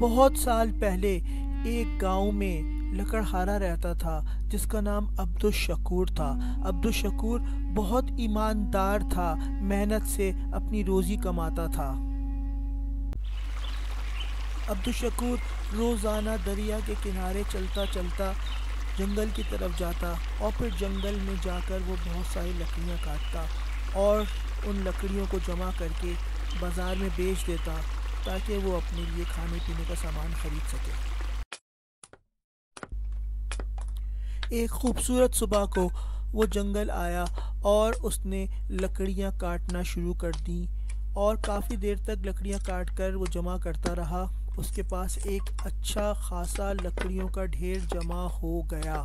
بہت سال پہلے ایک گاؤں میں لکڑہارا رہتا تھا جس کا نام عبدالشکور تھا۔ عبدالشکور بہت ایماندار تھا، محنت سے اپنی روزی کماتا تھا۔ عبدالشکور روزانہ دریا کے کنارے چلتا چلتا جنگل کی طرف جاتا اور پھر جنگل میں جا کر وہ بہت ساری لکڑیاں کاٹتا اور ان لکڑیوں کو جمع کر کے بازار میں بیچ دیتا تاکہ وہ اپنے لیے کھانے پینے کا سامان خرید سکے۔ ایک خوبصورت صبح کو وہ جنگل آیا اور اس نے لکڑیاں کاٹنا شروع کر دیں اور کافی دیر تک لکڑیاں کاٹ کر وہ جمع کرتا رہا۔ اس کے پاس ایک اچھا خاصا لکڑیوں کا ڈھیر جمع ہو گیا۔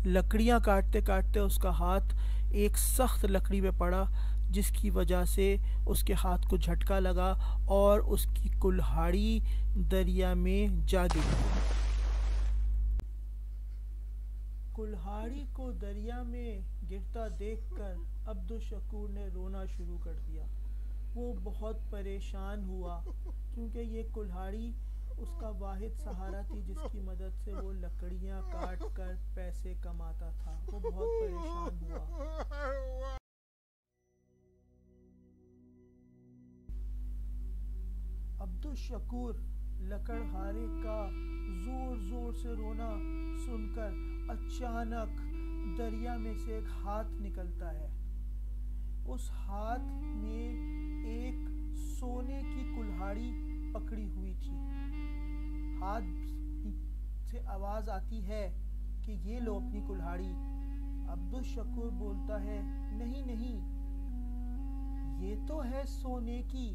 لکڑیاں کاٹتے کاٹتے اس کا ہاتھ ایک سخت لکڑی پہ پڑا جس کی وجہ سے اس کے ہاتھ کو جھٹکا لگا اور اس کی کلہاڑی دریا میں جا گری۔ کلہاڑی کو دریا میں گرتا دیکھ کر عبدالشکور نے رونا شروع کر دیا۔ وہ بہت پریشان ہوا کیونکہ یہ کلہاڑی اس کا واحد سہارا تھی جس کی مدد سے وہ لکڑیاں کاٹ کر پیسے کماتا تھا۔ وہ بہت پریشان ہوا۔ عبدالشکور لکڑہارے کا زور زور سے رونا سن کر اچانک دریا میں سے ایک ہاتھ نکلتا ہے۔ اس ہاتھ میں ایک سونے کی کلہاڑی پکڑی ہوئی تھی۔ ہاتھ سے آواز آتی ہے کہ یہ لو اپنی کلہاڑی۔ عبدالشکور بولتا ہے نہیں نہیں، یہ تو ہے سونے کی،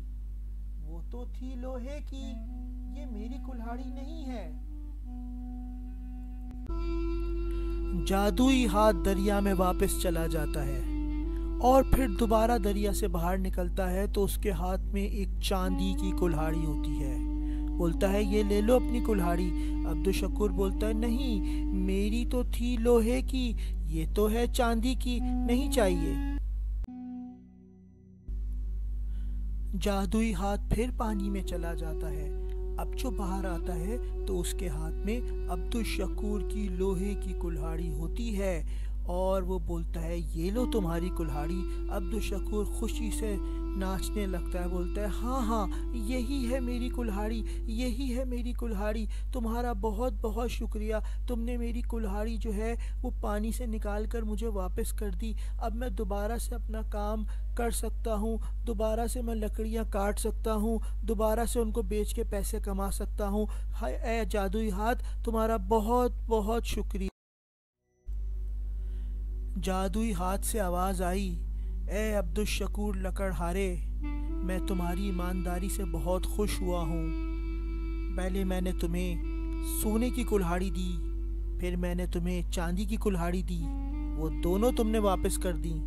وہ تو تھی لوہے کی، یہ میری کلہاڑی نہیں ہے۔ جادوئی ہاتھ دریا میں واپس چلا جاتا ہے اور پھر دوبارہ دریا سے باہر نکلتا ہے تو اس کے ہاتھ میں ایک چاندی کی کلہاڑی ہوتی ہے۔ بولتا ہے یہ لے لو اپنی کلہاڑی۔ عبدالشکور بولتا ہے نہیں، میری تو تھی لوہے کی، یہ تو ہے چاندی کی، نہیں چاہیے۔ جادوئی ہاتھ پھر پانی میں چلا جاتا ہے۔ اب جو باہر آتا ہے تو اس کے ہاتھ میں عبدالشکور کی لوہے کی کلہاڑی ہوتی ہے اور وہ بولتا ہے یہ لو تمہاری کلہاڑی۔ عبدالشکور خوشی سے ناچنے لگتا ہے، بولتا ہے ہاں ہاں، یہی ہے میری کلہاڑی، یہی ہے میری کلہاڑی، تمہارا بہت بہت شکریہ، تم نے میری کلہاڑی جو ہے وہ پانی سے نکال کر مجھے واپس کر دی۔ اب میں دوبارہ سے اپنا کام کر سکتا ہوں، دوبارہ سے میں لکڑیاں کاٹ سکتا ہوں، دوبارہ سے ان کو بیچ کے پیسے کما سکتا ہوں۔ اے جادوئی ہاتھ، تمہارا بہت بہت شکریہ۔ جادوئی ہاتھ سے آواز آئی، اے عبدالشکور لکڑہارے، میں تمہاری ایمانداری سے بہت خوش ہوا ہوں۔ پہلے میں نے تمہیں سونے کی کلہاڑی دی، پھر میں نے تمہیں چاندی کی کلہاڑی دی، وہ دونوں تم نے واپس کر دیں،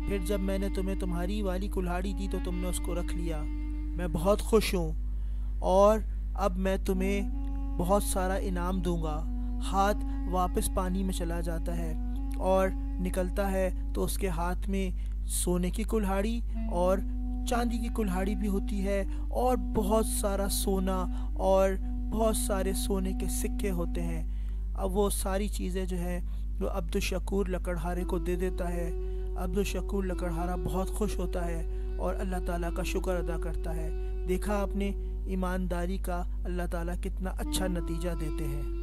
پھر جب میں نے تمہیں تمہاری والی کلہاڑی دی تو تم نے اس کو رکھ لیا۔ میں بہت خوش ہوں اور اب میں تمہیں بہت سارا انعام دوں گا۔ ہاتھ واپس پانی میں چلا جاتا ہے اور نکلتا ہے تو اس کے ہاتھ میں سونے کی کلہاڑی اور چاندی کی کلہاڑی بھی ہوتی ہے اور بہت سارا سونا اور بہت سارے سونے کے سکے ہوتے ہیں۔ اب وہ ساری چیزیں جو ہیں وہ عبدالشکور لکڑہارے کو دے دیتا ہے۔ عبدالشکور لکڑہارا بہت خوش ہوتا ہے اور اللہ تعالیٰ کا شکر ادا کرتا ہے۔ دیکھا آپ نے ایمانداری کا اللہ تعالیٰ کتنا اچھا نتیجہ دیتے ہیں۔